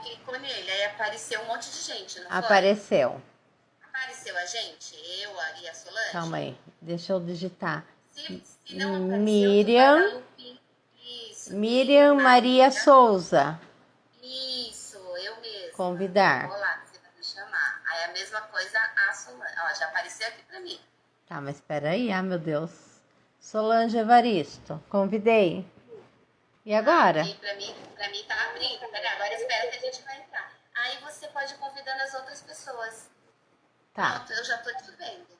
clicou nele, aí apareceu um monte de gente, não foi? Apareceu. Apareceu a gente, eu e a Solange? Calma aí, deixa eu digitar. Se não apareceu, Miriam. tu vai dar lupin. Isso. Miriam Maria Souza. Isso, eu mesma. Convidar. Vou lá, você vai me chamar. Aí a mesma coisa a Solange. Ó, já apareceu aqui pra mim. Tá, mas espera aí, meu Deus. Solange Evaristo, convidei. E agora? Aqui pra mim tá abrindo. Peraí, agora espera que a gente vai entrar. Aí você pode ir convidando as outras pessoas. Tá. Pronto, eu já tô te vendo.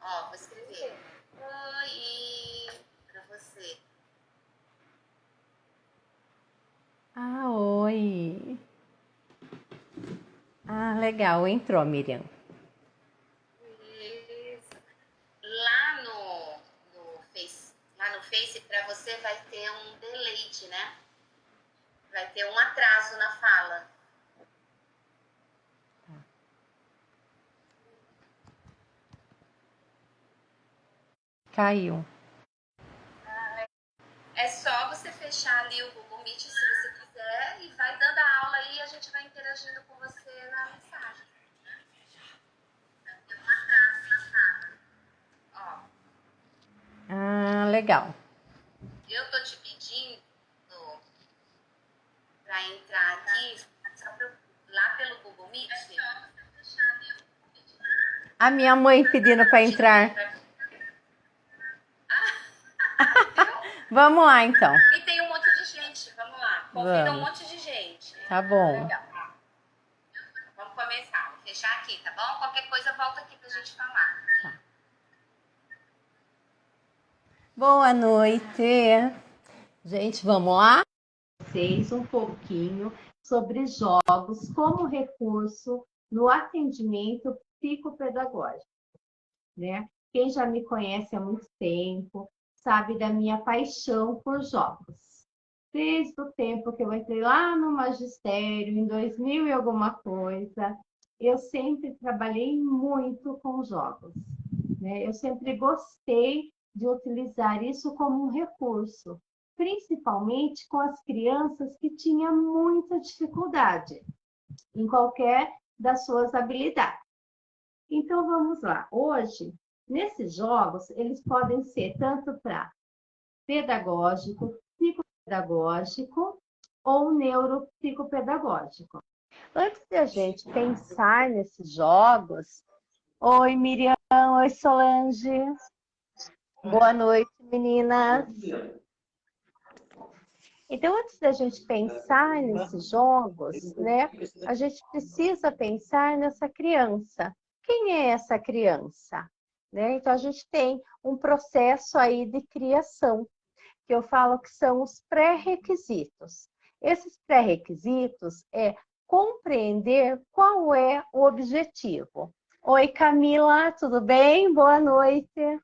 Ó, vou escrever. Oi, pra você. Ah, oi. Ah, legal, entrou, Miriam. Isso. Lá no Face, pra você vai ter um delete, né? Vai ter um atraso na fala. Caiu. É só você fechar ali o Google Meet se você quiser e vai dando a aula aí e a gente vai interagindo com você na mensagem. Vai ter um atraso na fala. Ó. Ah, legal. Eu tô te pedindo para entrar aqui lá pelo Google Meet. A minha mãe pedindo para entrar. Vamos lá, então. E tem um monte de gente, vamos lá. Convida um monte de gente. Tá bom. Legal. Vamos começar. Vou fechar aqui, tá bom? Qualquer coisa volta aqui pra gente falar. Tá. Boa noite. Gente, vamos lá? Vocês um pouquinho sobre jogos como recurso no atendimento psicopedagógico, né? Quem já me conhece há muito tempo sabe da minha paixão por jogos. Desde o tempo que eu entrei lá no magistério, em 2000 e alguma coisa, eu sempre trabalhei muito com jogos, né? Eu sempre gostei de utilizar isso como um recurso, principalmente com as crianças que tinham muita dificuldade em qualquer das suas habilidades. Então, vamos lá. Hoje, nesses jogos, eles podem ser tanto para pedagógico, psicopedagógico ou neuropsicopedagógico. Antes de a gente pensar nesses jogos... Oi, Miriam. Oi, Solange. Boa noite, meninas. Então, antes da gente pensar nesses jogos, né, a gente precisa pensar nessa criança. Quem é essa criança? Né? Então, a gente tem um processo aí de criação, que eu falo que são os pré-requisitos. Esses pré-requisitos é compreender qual é o objetivo. Oi, Camila, tudo bem? Boa noite.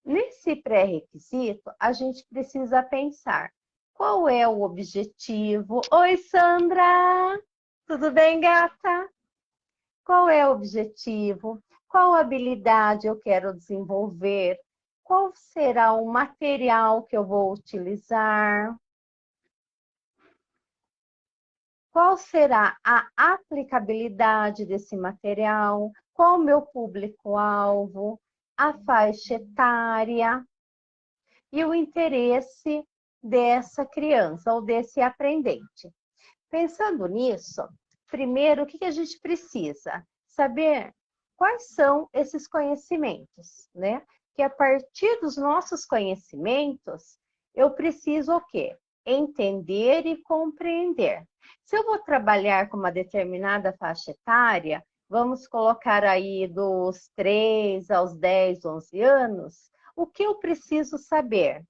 Nesse pré-requisito, a gente precisa pensar qual é o objetivo. Oi, Sandra! Tudo bem, gata? Qual é o objetivo? Qual habilidade eu quero desenvolver? Qual será o material que eu vou utilizar? Qual será a aplicabilidade desse material? Qual o meu público-alvo? A faixa etária? E o interesse dessa criança ou desse aprendente. Pensando nisso, primeiro, o que a gente precisa? Saber quais são esses conhecimentos, né? Que a partir dos nossos conhecimentos, eu preciso o quê? Entender e compreender. Se eu vou trabalhar com uma determinada faixa etária, vamos colocar aí dos 3 aos 10, 11 anos, o que eu preciso saber?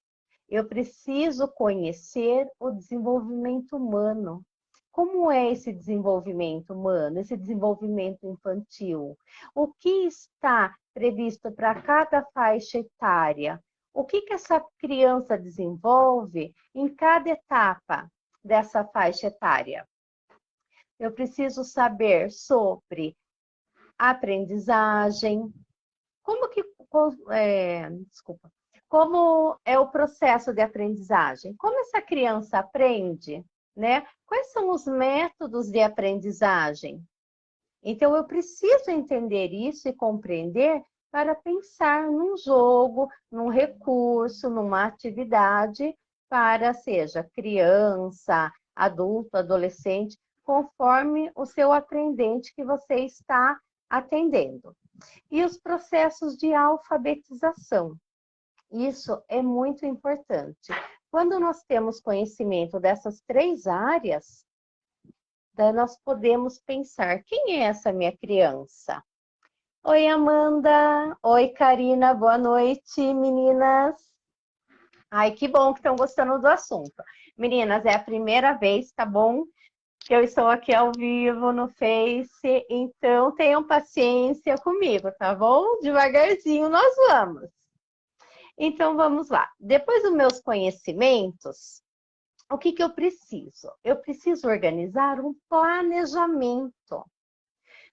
Eu preciso conhecer o desenvolvimento humano. Como é esse desenvolvimento humano, esse desenvolvimento infantil? O que está previsto para cada faixa etária? O que essa criança desenvolve em cada etapa dessa faixa etária? Eu preciso saber sobre aprendizagem, como é o processo de aprendizagem? Como essa criança aprende, né? Quais são os métodos de aprendizagem? Então, eu preciso entender isso e compreender para pensar num jogo, num recurso, numa atividade para, seja criança, adulto, adolescente, conforme o seu atendente que você está atendendo. E os processos de alfabetização. Isso é muito importante. Quando nós temos conhecimento dessas 3 áreas, daí nós podemos pensar, quem é essa minha criança? Oi, Amanda. Oi, Karina. Boa noite, meninas. Ai, que bom que estão gostando do assunto. Meninas, é a primeira vez, tá bom? Que eu estou aqui ao vivo no Face, então tenham paciência comigo, tá bom? Devagarzinho nós vamos. Então, vamos lá. Depois dos meus conhecimentos, o que eu preciso? Eu preciso organizar um planejamento.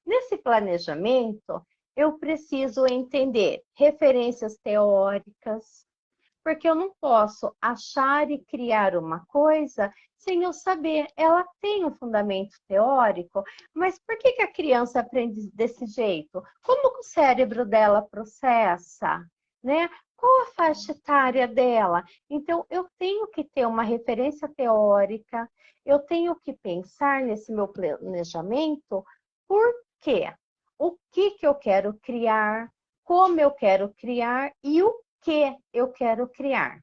Nesse planejamento, eu preciso entender referências teóricas, porque eu não posso achar e criar uma coisa sem eu saber. Ela tem um fundamento teórico, mas por que a criança aprende desse jeito? Como que o cérebro dela processa, né? Qual a faixa etária dela? Então, eu tenho que ter uma referência teórica, eu tenho que pensar nesse meu planejamento, por quê? O que eu quero criar, como eu quero criar e o que eu quero criar.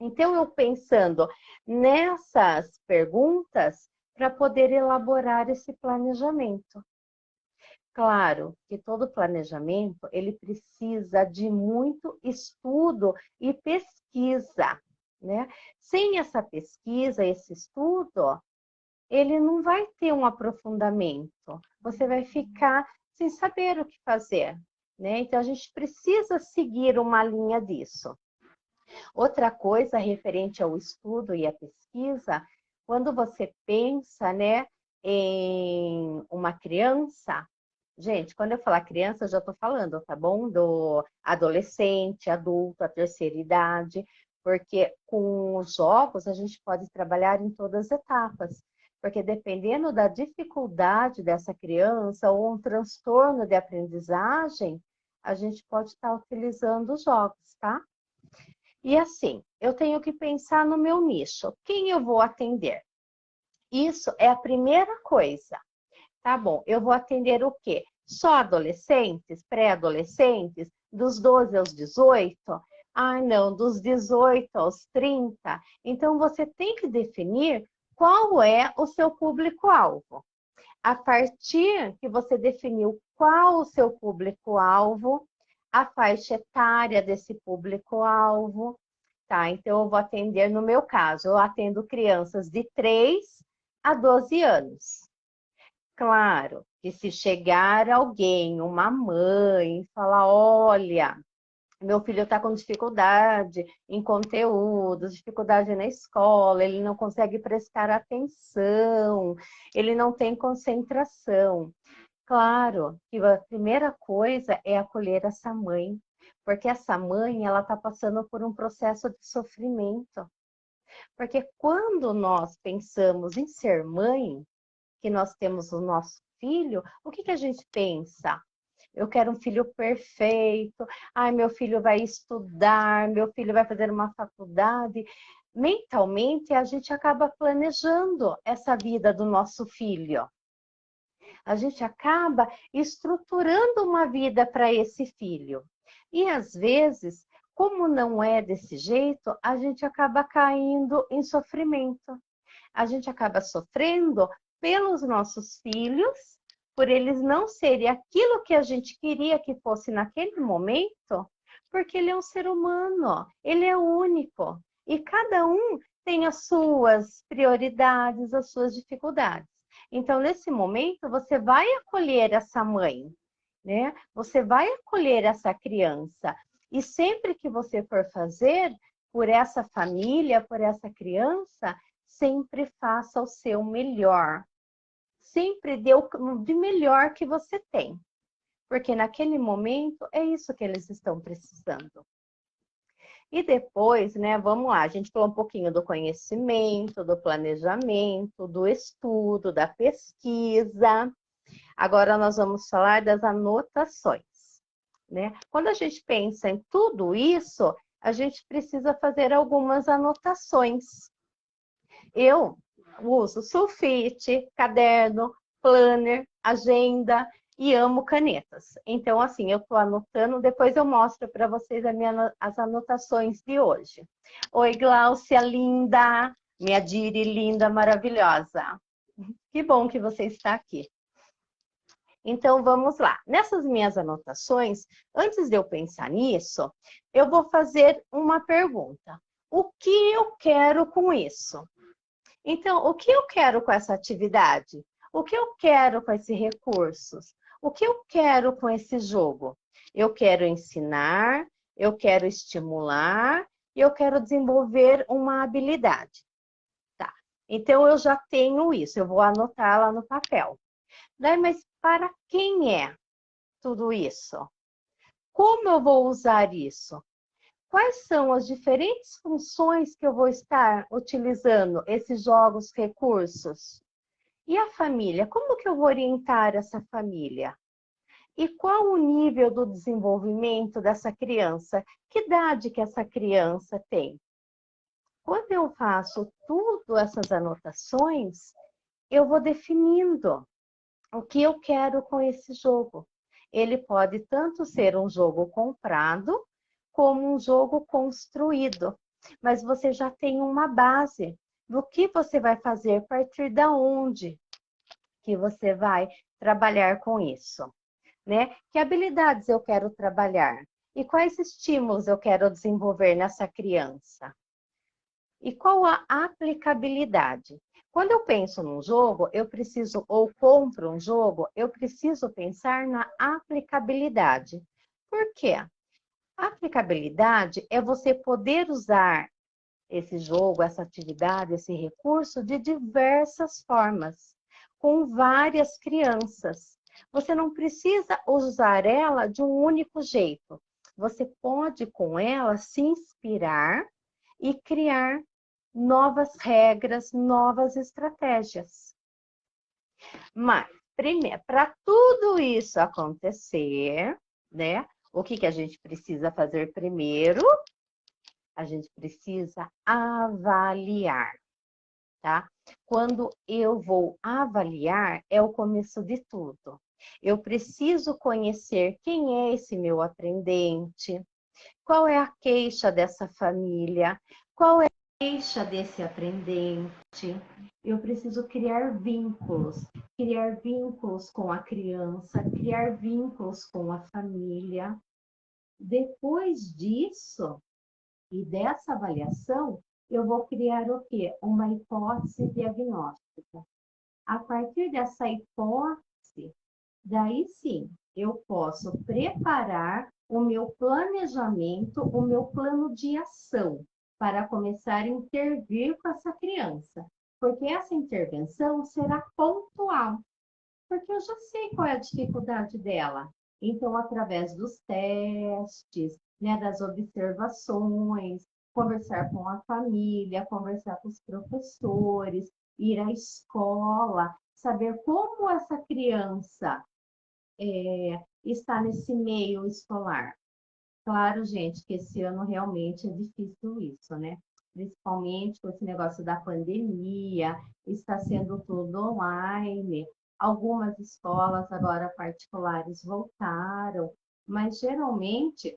Então, eu pensando nessas perguntas para poder elaborar esse planejamento. Claro que todo planejamento, ele precisa de muito estudo e pesquisa, né? Sem essa pesquisa, esse estudo, ele não vai ter um aprofundamento. Você vai ficar sem saber o que fazer, né? Então, a gente precisa seguir uma linha disso. Outra coisa referente ao estudo e à pesquisa, quando você pensa, né, em uma criança, gente, quando eu falar criança, eu já estou falando, tá bom? Do adolescente, adulto, a terceira idade, porque com os jogos a gente pode trabalhar em todas as etapas. Porque dependendo da dificuldade dessa criança ou um transtorno de aprendizagem, a gente pode estar utilizando os jogos, tá? E assim, eu tenho que pensar no meu nicho. Quem eu vou atender? Isso é a primeira coisa. Tá bom, eu vou atender o quê? Só adolescentes, pré-adolescentes, dos 12 aos 18? Ah, não, dos 18 aos 30. Então, você tem que definir qual é o seu público-alvo. A partir que você definiu qual o seu público-alvo, a faixa etária desse público-alvo, tá? Então, eu vou atender, no meu caso, eu atendo crianças de 3 a 12 anos. Claro que se chegar alguém, uma mãe, falar, olha, meu filho está com dificuldade em conteúdo, dificuldade na escola, ele não consegue prestar atenção, ele não tem concentração. Claro que a primeira coisa é acolher essa mãe, porque essa mãe, ela está passando por um processo de sofrimento. Porque quando nós pensamos em ser mãe, que nós temos o nosso filho, o que a gente pensa? Eu quero um filho perfeito, ai, meu filho vai estudar, meu filho vai fazer uma faculdade. Mentalmente, a gente acaba planejando essa vida do nosso filho. A gente acaba estruturando uma vida para esse filho. E às vezes, como não é desse jeito, a gente acaba caindo em sofrimento. A gente acaba sofrendo pelos nossos filhos, por eles não serem aquilo que a gente queria que fosse naquele momento, porque ele é um ser humano, ele é único. E cada um tem as suas prioridades, as suas dificuldades. Então, nesse momento, você vai acolher essa mãe, né? Você vai acolher essa criança. E sempre que você for fazer por essa família, por essa criança, sempre faça o seu melhor. Sempre dê o de melhor que você tem. Porque naquele momento é isso que eles estão precisando. E depois, né, vamos lá, a gente falou um pouquinho do conhecimento, do planejamento, do estudo, da pesquisa. Agora nós vamos falar das anotações, né? Quando a gente pensa em tudo isso, a gente precisa fazer algumas anotações. Eu uso sulfite, caderno, planner, agenda e amo canetas. Então, assim, eu estou anotando, depois eu mostro para vocês as anotações de hoje. Oi, Gláucia, linda! Minha Diri, linda, maravilhosa. Que bom que você está aqui. Então, vamos lá. Nessas minhas anotações, antes de eu pensar nisso, eu vou fazer uma pergunta. O que eu quero com isso? Então, o que eu quero com essa atividade? O que eu quero com esses recursos? O que eu quero com esse jogo? Eu quero ensinar, eu quero estimular e eu quero desenvolver uma habilidade. Tá. Então, eu já tenho isso, eu vou anotar lá no papel. Daí, mas para quem é tudo isso? Como eu vou usar isso? Quais são as diferentes funções que eu vou estar utilizando esses jogos, recursos? E a família? Como que eu vou orientar essa família? E qual o nível do desenvolvimento dessa criança? Que idade que essa criança tem? Quando eu faço tudo essas anotações, eu vou definindo o que eu quero com esse jogo. Ele pode tanto ser um jogo comprado, como um jogo construído. Mas você já tem uma base do que você vai fazer, a partir da onde que você vai trabalhar com isso, né? Que habilidades eu quero trabalhar? E quais estímulos eu quero desenvolver nessa criança? E qual a aplicabilidade? Quando eu penso num jogo, eu preciso, ou compro um jogo, eu preciso pensar na aplicabilidade. Por quê? A aplicabilidade é você poder usar esse jogo, essa atividade, esse recurso de diversas formas, com várias crianças. Você não precisa usar ela de um único jeito. Você pode, com ela, se inspirar e criar novas regras, novas estratégias. Mas, primeiro, para tudo isso acontecer, né? O que a gente precisa fazer primeiro? A gente precisa avaliar, tá? Quando eu vou avaliar, é o começo de tudo. Eu preciso conhecer quem é esse meu aprendente, qual é a queixa dessa família, qual é a queixa desse aprendente. Eu preciso criar vínculos com a criança, criar vínculos com a família. Depois disso, e dessa avaliação, eu vou criar o quê? Uma hipótese diagnóstica. A partir dessa hipótese, daí sim, eu posso preparar o meu planejamento, o meu plano de ação, para começar a intervir com essa criança. Porque essa intervenção será pontual, porque eu já sei qual é a dificuldade dela. Então, através dos testes, né, das observações, conversar com a família, conversar com os professores, ir à escola, saber como essa criança está nesse meio escolar. Claro, gente, que esse ano realmente é difícil isso, né? Principalmente com esse negócio da pandemia, está sendo tudo online. Algumas escolas agora particulares voltaram, mas geralmente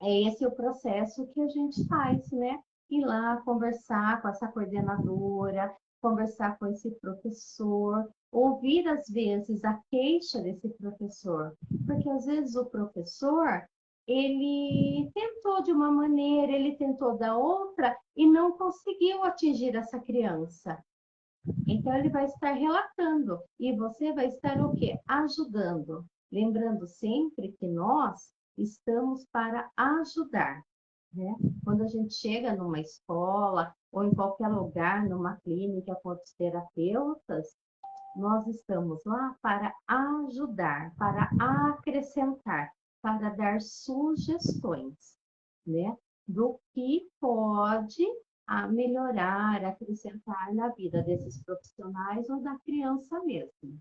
é esse o processo que a gente faz, né? Ir lá conversar com essa coordenadora, conversar com esse professor, ouvir às vezes a queixa desse professor, porque às vezes o professor ele tentou de uma maneira, ele tentou da outra e não conseguiu atingir essa criança. Então ele vai estar relatando e você vai estar o quê? Ajudando. Lembrando sempre que nós estamos para ajudar, né? Quando a gente chega numa escola ou em qualquer lugar, numa clínica com outros terapeutas, nós estamos lá para ajudar, para acrescentar, para dar sugestões, né? do que pode melhorar, acrescentar na vida desses profissionais ou da criança mesmo.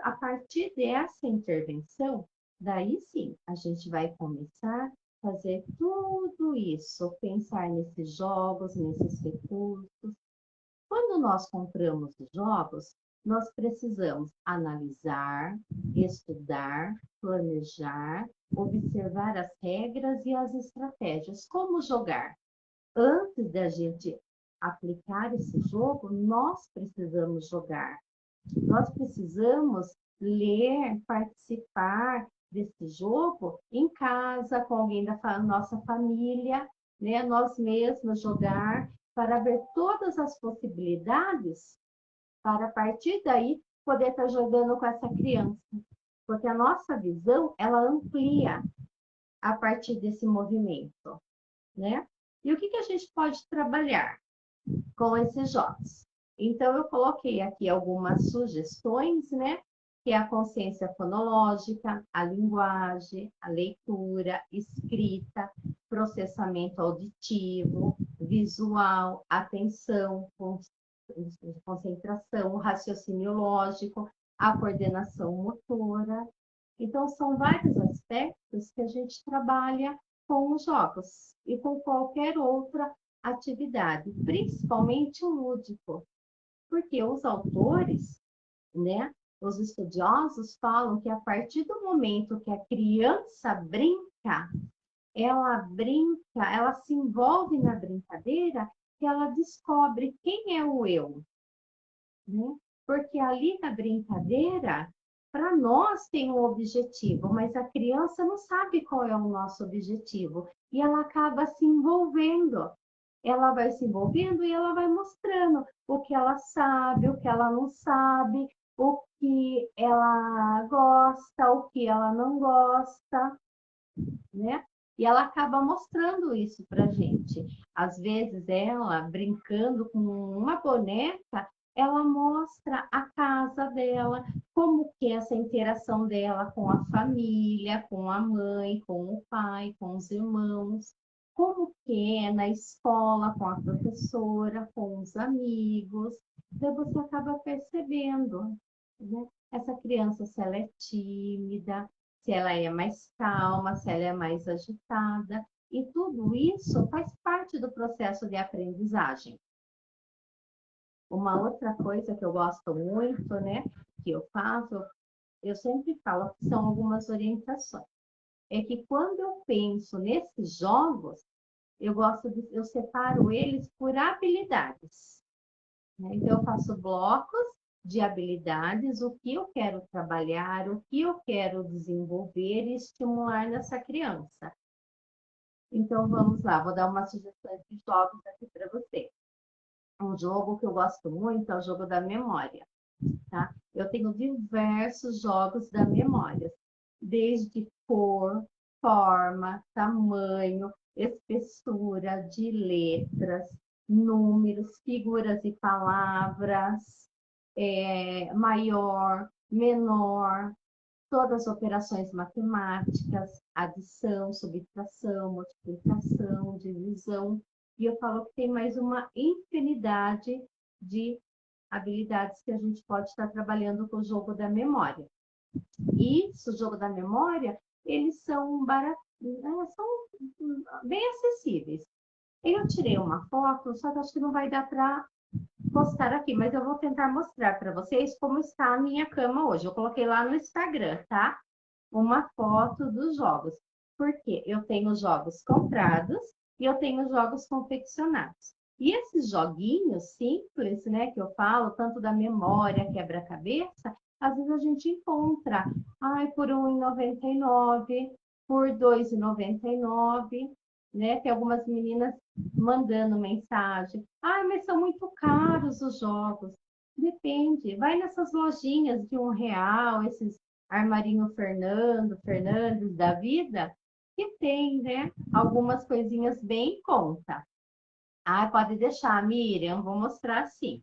A partir dessa intervenção, daí sim, a gente vai começar a fazer tudo isso, pensar nesses jogos, nesses recursos. Quando nós compramos os jogos, nós precisamos analisar, estudar, planejar, observar as regras e as estratégias. Como jogar? Antes da gente aplicar esse jogo, nós precisamos jogar. Nós precisamos ler, participar desse jogo em casa, com alguém da nossa família, né? Nós mesmos jogar para ver todas as possibilidades, para a partir daí poder estar jogando com essa criança. Porque a nossa visão, ela amplia a partir desse movimento, né? E o que a gente pode trabalhar com esses jogos? Então, eu coloquei aqui algumas sugestões, né? Que é a consciência fonológica, a linguagem, a leitura, escrita, processamento auditivo, visual, atenção, concentração, raciocínio lógico, a coordenação motora. Então, são vários aspectos que a gente trabalha com os jogos e com qualquer outra atividade, principalmente o lúdico, porque os autores, né, os estudiosos falam que a partir do momento que a criança brinca, ela se envolve na brincadeira, que ela descobre quem é o eu, né? Porque ali na brincadeira, para nós tem um objetivo, mas a criança não sabe qual é o nosso objetivo e ela acaba se envolvendo. Ela vai se envolvendo e ela vai mostrando o que ela sabe, o que ela não sabe, o que ela gosta, o que ela não gosta, né? E ela acaba mostrando isso para gente. Às vezes, ela brincando com uma boneca, ela mostra a casa dela, como que é essa interação dela com a família, com a mãe, com o pai, com os irmãos, como que é na escola, com a professora, com os amigos. Daí você acaba percebendo, né? Essa criança, se ela é tímida, se ela é mais calma, se ela é mais agitada. E tudo isso faz parte do processo de aprendizagem. Uma outra coisa que eu gosto muito, né, que eu faço, eu sempre falo que são algumas orientações. É que quando eu penso nesses jogos, eu separo eles por habilidades, né? Então, eu faço blocos de habilidades, o que eu quero trabalhar, o que eu quero desenvolver e estimular nessa criança. Então, vamos lá, vou dar uma sugestão de jogos aqui para você. Um jogo que eu gosto muito é o jogo da memória, tá? Eu tenho diversos jogos da memória, desde cor, forma, tamanho, espessura de letras, números, figuras e palavras, maior, menor, todas as operações matemáticas, adição, subtração, multiplicação, divisão. E eu falo que tem mais uma infinidade de habilidades que a gente pode estar trabalhando com o jogo da memória. E o jogo da memória, eles são são bem acessíveis. Eu tirei uma foto, só que acho que não vai dar para postar aqui, mas eu vou tentar mostrar para vocês como está a minha cama hoje. Eu coloquei lá no Instagram, tá? Uma foto dos jogos. Porque eu tenho jogos comprados e eu tenho jogos confeccionados. E esses joguinhos simples, né, que eu falo, tanto da memória, quebra-cabeça, às vezes a gente encontra, por R$ 1,99, por R$ 2,99, né? Tem algumas meninas mandando mensagem. Mas são muito caros os jogos. Depende. Vai nessas lojinhas de R$ 1, esses armarinho Fernandes da vida, que tem, né? Algumas coisinhas bem em conta. Pode deixar, Miriam, vou mostrar sim.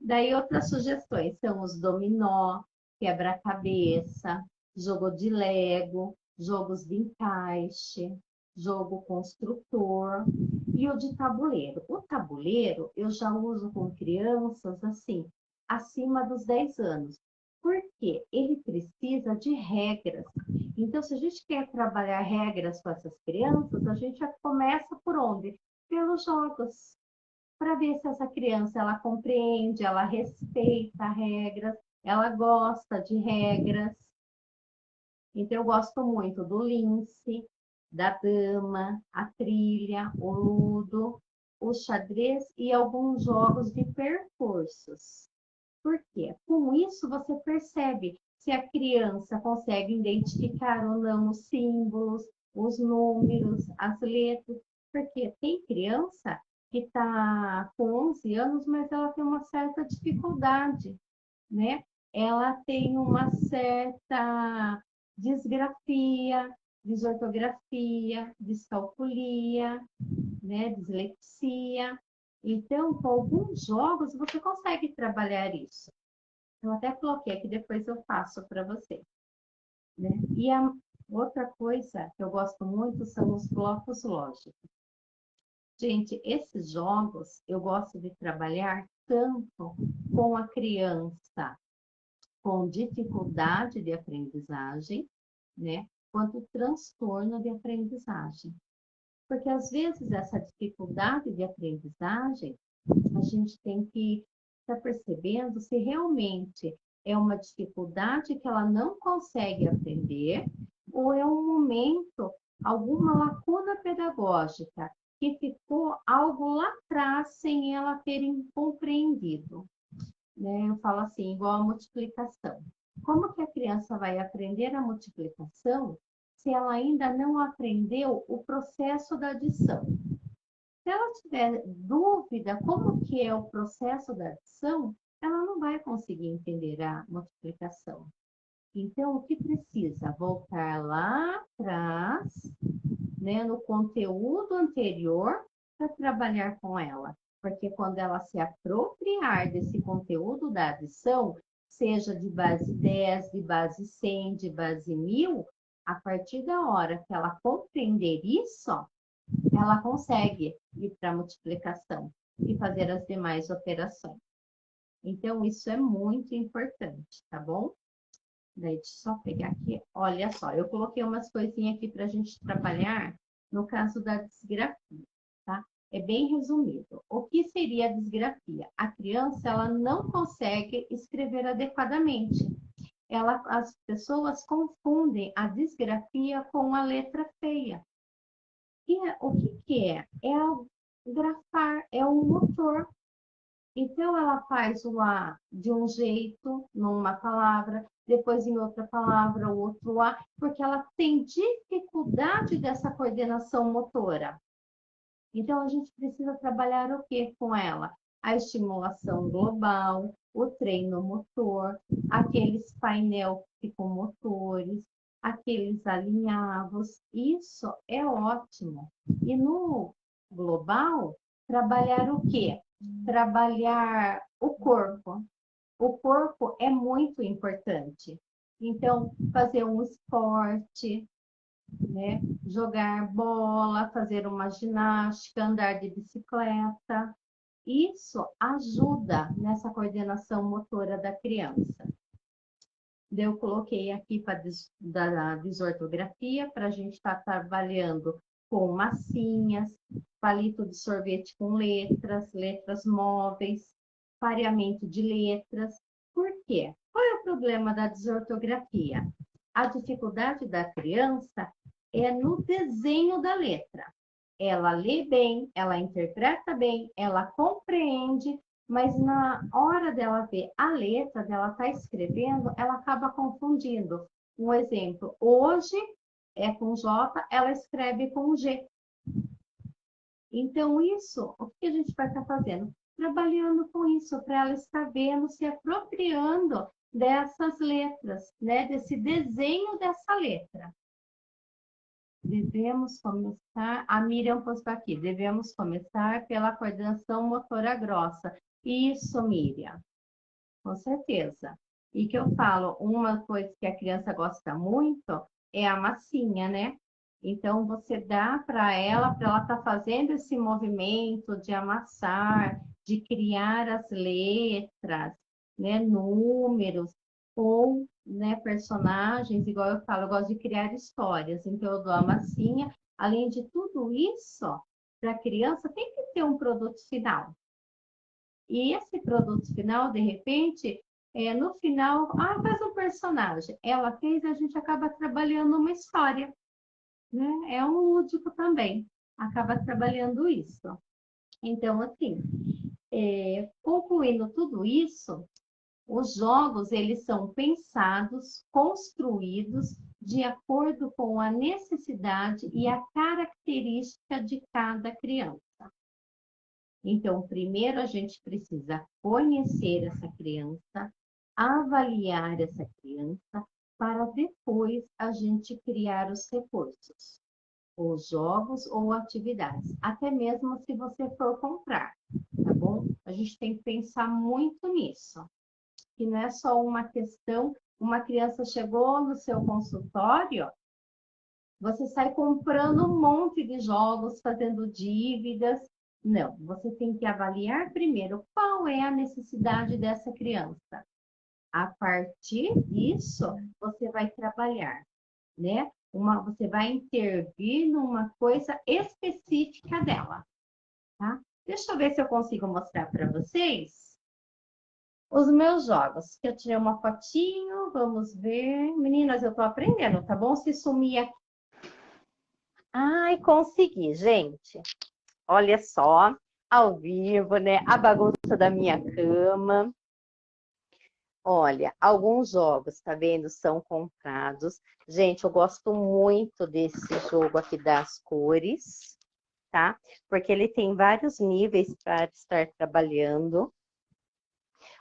Daí outras sugestões são os dominó, quebra-cabeça, jogo de Lego, jogos de encaixe, jogo construtor e o de tabuleiro. O tabuleiro eu já uso com crianças assim, acima dos 10 anos. Porque ele precisa de regras. Então, se a gente quer trabalhar regras com essas crianças, a gente já começa por onde? Pelos jogos. Para ver se essa criança ela compreende, ela respeita regras, ela gosta de regras. Então, eu gosto muito do lince, da dama, a trilha, o ludo, o xadrez e alguns jogos de percursos. Por quê? Com isso, você percebe se a criança consegue identificar ou não os símbolos, os números, as letras. Porque tem criança que está com 11 anos, mas ela tem uma certa dificuldade, né? Ela tem uma certa disgrafia, desortografia, descalculia, né? Dislexia. Então, com alguns jogos, você consegue trabalhar isso. Eu até coloquei aqui, depois eu passo para você. Né? E a outra coisa que eu gosto muito são os blocos lógicos. Gente, esses jogos eu gosto de trabalhar tanto com a criança com dificuldade de aprendizagem, né? Quanto transtorno de aprendizagem. Porque às vezes essa dificuldade de aprendizagem, a gente tem que estar percebendo se realmente é uma dificuldade que ela não consegue aprender ou é um momento, alguma lacuna pedagógica que ficou algo lá atrás sem ela ter compreendido. Né? Eu falo assim, igual a multiplicação. Como que a criança vai aprender a multiplicação se ela ainda não aprendeu o processo da adição? Se ela tiver dúvida como que é o processo da adição, ela não vai conseguir entender a multiplicação. Então, o que precisa? Voltar lá atrás, né, no conteúdo anterior, para trabalhar com ela. Porque quando ela se apropriar desse conteúdo da adição, seja de base 10, de base 100, de base 1000, a partir da hora que ela compreender isso, ela consegue ir para a multiplicação e fazer as demais operações. Então, isso é muito importante, tá bom? Daí, deixa eu só pegar aqui. Olha só, eu coloquei umas coisinhas aqui para a gente trabalhar no caso da disgrafia, tá? É bem resumido. O que seria a disgrafia? A criança, ela não consegue escrever adequadamente. As pessoas confundem a disgrafia com a letra feia. E o que é? É o grafar, é o motor. Então, ela faz o A de um jeito, numa palavra, depois em outra palavra, o outro A, porque ela tem dificuldade dessa coordenação motora. Então, a gente precisa trabalhar o que com ela? A estimulação global, o treino motor, aqueles painel psicomotores, aqueles alinhavos. Isso é ótimo. E no global, trabalhar o quê? Trabalhar o corpo. O corpo é muito importante. Então, fazer um esporte, né? Jogar bola, fazer uma ginástica, andar de bicicleta. Isso ajuda nessa coordenação motora da criança. Eu coloquei aqui para da desortografia, para a gente estar trabalhando com massinhas, palito de sorvete com letras, letras móveis, pareamento de letras. Por quê? Qual é o problema da desortografia? A dificuldade da criança é no desenho da letra. Ela lê bem, ela interpreta bem, ela compreende, mas na hora dela ver a letra, dela estar escrevendo, ela acaba confundindo. Um exemplo, hoje é com J, ela escreve com G. Então, isso, o que a gente vai estar fazendo? Trabalhando com isso, para ela estar vendo, se apropriando dessas letras, né? Desse desenho dessa letra. Devemos começar, a Miriam postou aqui, devemos começar pela coordenação motora grossa. Isso, Miriam, com certeza. E que eu falo, uma coisa que a criança gosta muito é a massinha, né? Então, você dá para ela estar fazendo esse movimento de amassar, de criar as letras, né, números, ou, né, personagens, igual eu falo, eu gosto de criar histórias. Então, eu dou a massinha. Além de tudo isso, para a criança tem que ter um produto final. E esse produto final, de repente, no final, faz um personagem. Ela fez, a gente acaba trabalhando uma história, né? É um lúdico também, acaba trabalhando isso. Então, assim, concluindo tudo isso, os jogos, eles são pensados, construídos de acordo com a necessidade e a característica de cada criança. Então, primeiro a gente precisa conhecer essa criança, avaliar essa criança, para depois a gente criar os recursos, os jogos ou atividades, até mesmo se você for comprar, tá bom? A gente tem que pensar muito nisso, que não é só uma questão, uma criança chegou no seu consultório, você sai comprando um monte de jogos, fazendo dívidas. Não, você tem que avaliar primeiro qual é a necessidade dessa criança. A partir disso, você vai trabalhar, né? Você vai intervir numa coisa específica dela, tá? Deixa eu ver se eu consigo mostrar para vocês os meus jogos. Eu tirei uma fotinho, vamos ver. Meninas, eu estou aprendendo, tá bom? Se sumir aqui. Ai, consegui, gente. Olha só, ao vivo, né? A bagunça da minha cama. Olha, alguns jogos, tá vendo? São comprados. Gente, eu gosto muito desse jogo aqui das cores, tá? Porque ele tem vários níveis para estar trabalhando.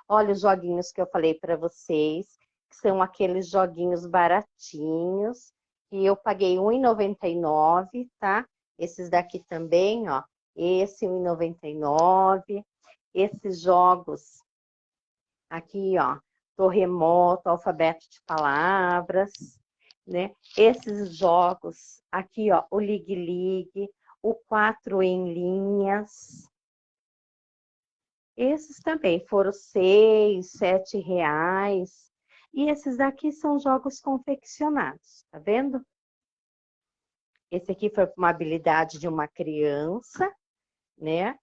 Olha os joguinhos que eu falei para vocês, que são aqueles joguinhos baratinhos, que eu paguei R$ 1,99, tá? Esses daqui também, ó. Esse R$ 1,99. Esses jogos aqui, ó. Torremoto, alfabeto de palavras, né? Esses jogos aqui, ó. O Ligue Ligue, o 4 em linhas. Esses também foram R$ 6, R$ 7. E esses daqui são jogos confeccionados, tá vendo? Esse aqui foi uma habilidade de uma criança, né?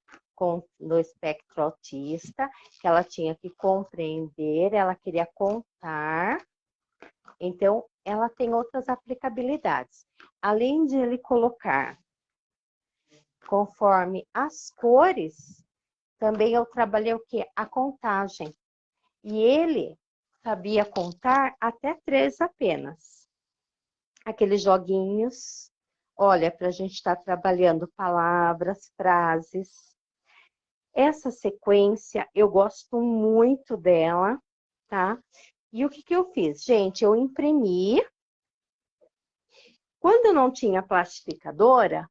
No espectro autista, que ela tinha que compreender, ela queria contar. Então, ela tem outras aplicabilidades. Além de ele colocar conforme as cores, também eu trabalhei o quê? A contagem. E ele sabia contar até 3 apenas. Aqueles joguinhos, olha, para a gente estar trabalhando palavras, frases. Essa sequência, eu gosto muito dela, tá? E o que eu fiz? Gente, eu imprimi. Quando eu não tinha plastificadora,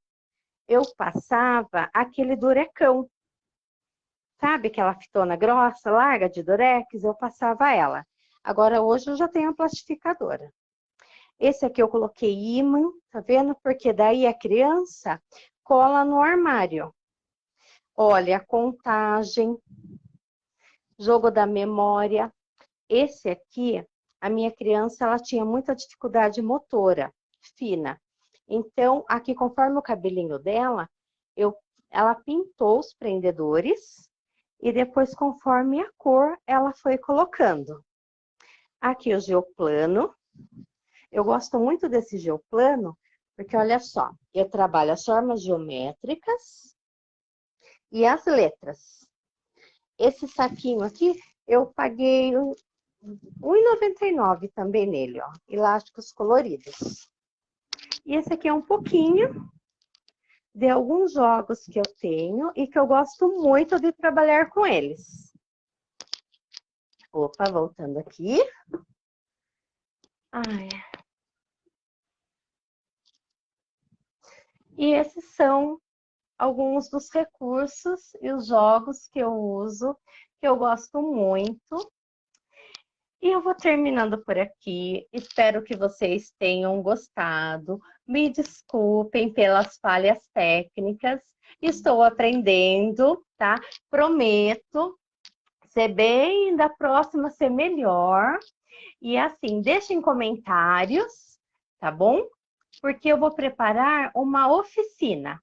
eu passava aquele durecão. Sabe aquela fitona grossa, larga de durex? Eu passava ela. Agora, hoje, eu já tenho a plastificadora. Esse aqui eu coloquei ímã, tá vendo? Porque daí a criança cola no armário. Olha, a contagem, jogo da memória. Esse aqui, a minha criança, ela tinha muita dificuldade motora, fina. Então, aqui, conforme o cabelinho dela, ela pintou os prendedores e depois, conforme a cor, ela foi colocando. Aqui o geoplano. Eu gosto muito desse geoplano, porque olha só, eu trabalho as formas geométricas e as letras. Esse saquinho aqui, eu paguei R$ 1,99 também nele, ó, elásticos coloridos. E esse aqui é um pouquinho de alguns jogos que eu tenho e que eu gosto muito de trabalhar com eles. Opa, voltando aqui. Ai. E esses são alguns dos recursos e os jogos que eu uso, que eu gosto muito. E eu vou terminando por aqui. Espero que vocês tenham gostado. Me desculpem pelas falhas técnicas. Estou aprendendo, tá? Prometo ser bem, da próxima ser melhor. E assim, deixem comentários, tá bom? Porque eu vou preparar uma oficina.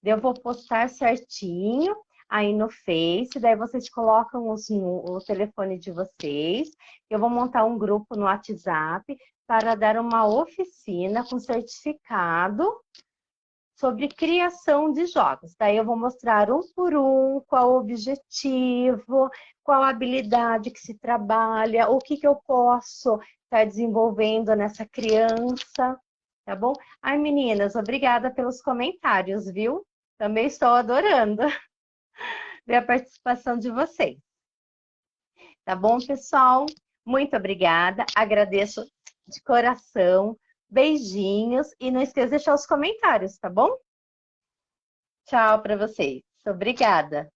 Eu vou postar certinho aí no Face, daí vocês colocam o telefone de vocês. Eu vou montar um grupo no WhatsApp para dar uma oficina com certificado sobre criação de jogos. Daí eu vou mostrar um por um qual o objetivo, qual a habilidade que se trabalha, o que eu posso estar desenvolvendo nessa criança, tá bom? Ai, meninas, obrigada pelos comentários, viu? Também estou adorando ver a participação de vocês. Tá bom, pessoal? Muito obrigada. Agradeço de coração. Beijinhos. E não esqueça de deixar os comentários, tá bom? Tchau para vocês. Obrigada.